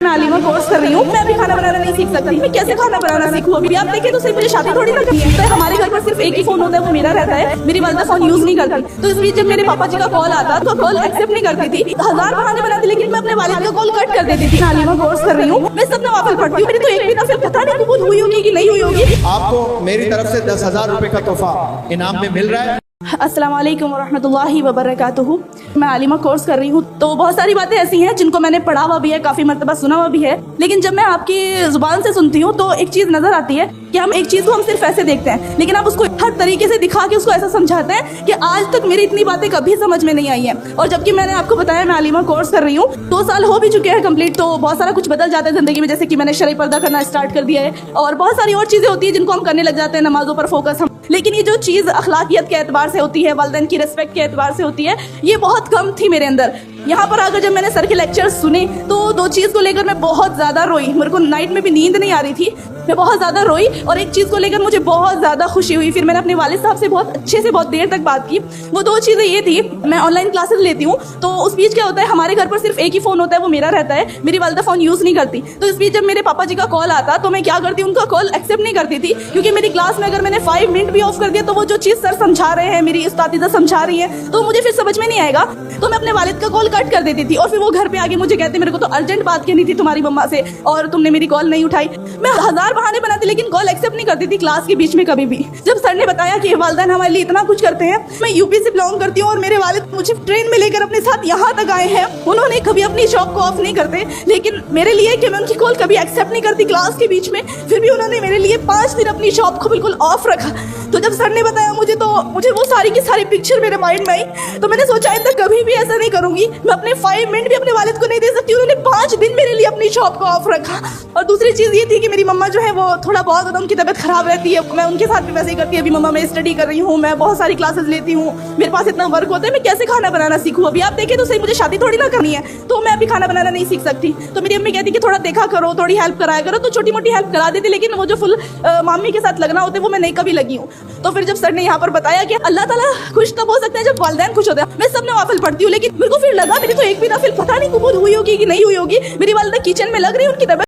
मैं आलिमा कोर्स कर रही हूँ। मैं अभी खाना बनाना नहीं सीख सकती। मैं कैसे खाना बनाना सीखूँ? अभी आप देखें तो सिर्फ मुझे शादी थोड़ी ना करनी है। तो हमारे घर पर सिर्फ एक ही फोन होता है, वो मेरा रहता है। मेरी वालिदा फोन यूज नहीं करती। तो इस बीच जब मेरे पापा जी का कॉल आता तो कॉल एक्सेप्ट नहीं करती थी। 1000 बहाने बनाती, लेकिन मैं अपने वालिद का कॉल कट कर देती थी। मैं आलिमा कोर्स कर रही हूँ। मैं सब नवाफिल पढ़ती हूँ। मेरी तो एक भी नफिल पता नहीं कबूल हुई होगी कि नहीं हुई होगी। आपको मेरी तरफ से 10,000 रुपए का तोहफा इनाम में मिल रहा है। अस्सलाम वालेकुम वरहमतुल्लाहि वबरकातुहू। मैं आलिमा कोर्स कर रही हूँ। तो बहुत सारी बातें ऐसी हैं जिनको मैंने पढ़ा हुआ भी है, काफ़ी मरतबा सुना हुआ भी है, लेकिन जब मैं आपकी ज़ुबान से सुनती हूँ तो एक चीज़ नज़र आती है कि हम एक चीज़ को हम सिर्फ ऐसे देखते हैं, लेकिन आप उसको हर तरीके से दिखा के उसको ऐसा समझाते हैं कि आज तक मेरी इतनी बातें कभी समझ में नहीं आई हैं। और जबकि मैंने आपको बताया मैं आलिमा कोर्स कर रही हूँ, 2 साल हो भी चुके हैं कंप्लीट, तो बहुत सारा कुछ बदल जाता है ज़िंदगी में। जैसे कि मैंने शरई पर्दा करना स्टार्ट कर दिया है और बहुत सारी और चीज़ें होती हैं जिनको हम करने लग जाते हैं, नमाज़ों पर फोकस हम। लेकिन ये जो चीज़ अखलाकियत के एतबार से होती है, वालिदैन की रिस्पेक्ट के एतबार से होती है, ये बहुत कम थी मेरे अंदर। यहाँ पर आकर जब मैंने सर के लेक्चर्स सुने तो 2 चीज़ को लेकर मैं बहुत ज़्यादा रोई। मेरे को नाइट में भी नींद नहीं आ रही थी, मैं बहुत ज़्यादा रोई। और एक चीज़ को लेकर मुझे बहुत ज़्यादा खुशी हुई। फिर मैंने अपने वालिद साहब से बहुत अच्छे से बहुत देर तक बात की। वो 2 चीज़ें ये थी, मैं ऑनलाइन क्लासेस लेती हूँ, तो उस बीच क्या होता है, हमारे घर पर सिर्फ एक ही फ़ोन होता है, वो मेरा रहता है। मेरी वालिदा फ़ोन यूज़ नहीं करती। तो इस बीच जब मेरे पापा जी का कॉल आता तो मैं क्या करती, उनका कॉल एक्सेप्ट नहीं करती थी, क्योंकि मेरी क्लास में अगर मैंने 5 मिनट भी ऑफ कर दिया तो वो जो चीज़ सर समझा रहे हैं, मेरी उस्तादिज़ा समझा रही है, तो मुझे फिर समझ में नहीं आएगा। तो मैं अपने वालिद का कॉल कट कर देती थी और फिर वो घर पे आके मुझे कहते, मेरे को तो अर्जेंट बात कहनी थी तुम्हारी मम्मा से और तुमने मेरी कॉल नहीं उठाई। मैं 1000 बहाने बनाती, लेकिन कॉल एक्सेप्ट नहीं करती थी क्लास के बीच में कभी भी। जब सर ने बताया कि वालिदैन हमारे लिए इतना कुछ करते हैं, मैं यूपी से बिलोंग करती हूँ और मेरे वालिद मुझे ट्रेन में लेकर अपने साथ यहाँ तक आए हैं। उन्होंने कभी अपनी शॉप को ऑफ नहीं करते, लेकिन मेरे लिए कि मैं उनकी कॉल कभी एक्सेप्ट नहीं करती क्लास के बीच में, फिर भी उन्होंने मेरे लिए 5 दिन अपनी शॉप को बिल्कुल ऑफ रखा। तो जब सर ने बताया मुझे, तो मुझे वो सारी की सारी पिक्चर मेरे माइंड में आई। तो मैंने सोचा इतना कभी भी ऐसा नहीं करूंगी, मैं अपने 5 मिनट भी अपने वालिद को नहीं दे सकती। उन्होंने 5 दिन मेरे लिए अपनी शॉप को ऑफ रखा। और दूसरी चीज़ ये थी कि मेरी मम्मा जो है वो थोड़ा बहुत उनकी तबीयत खराब रहती है, मैं उनके साथ भी वैसे ही करती है। अभी मम्मा मैं स्टडी कर रही हूँ, मैं बहुत सारी क्लासेस लेती हूँ, मेरे पास इतना वर्क होता है, मैं कैसे खाना बनाना सीखूँ? अभी आप देखें तो सही, मुझे शादी थोड़ी ना करनी है, तो मैं अभी खाना बनाना नहीं सीख सकती। तो मेरी अम्मी कहती कि थोड़ा देखा करो, थोड़ी हेल्प कराया करो, तो छोटी मोटी हेल्प करा देती, लेकिन वो जो फुल मामी के साथ लगना होता है वो मैं नहीं कभी लगी हूँ। तो फिर जब सर ने यहाँ पर बताया कि अल्लाह ताला खुश तब हो सकते हैं जब वालिदैन खुश होते हैं। मैं सब नवाफिल पढ़ती हूँ, लेकिन मेरे को फिर लगा मेरी तो एक भी नफिल पता नहीं कबूल हुई होगी कि नहीं हुई होगी। मेरी वालिदा किचन में लग रही है, उनकी तबीयत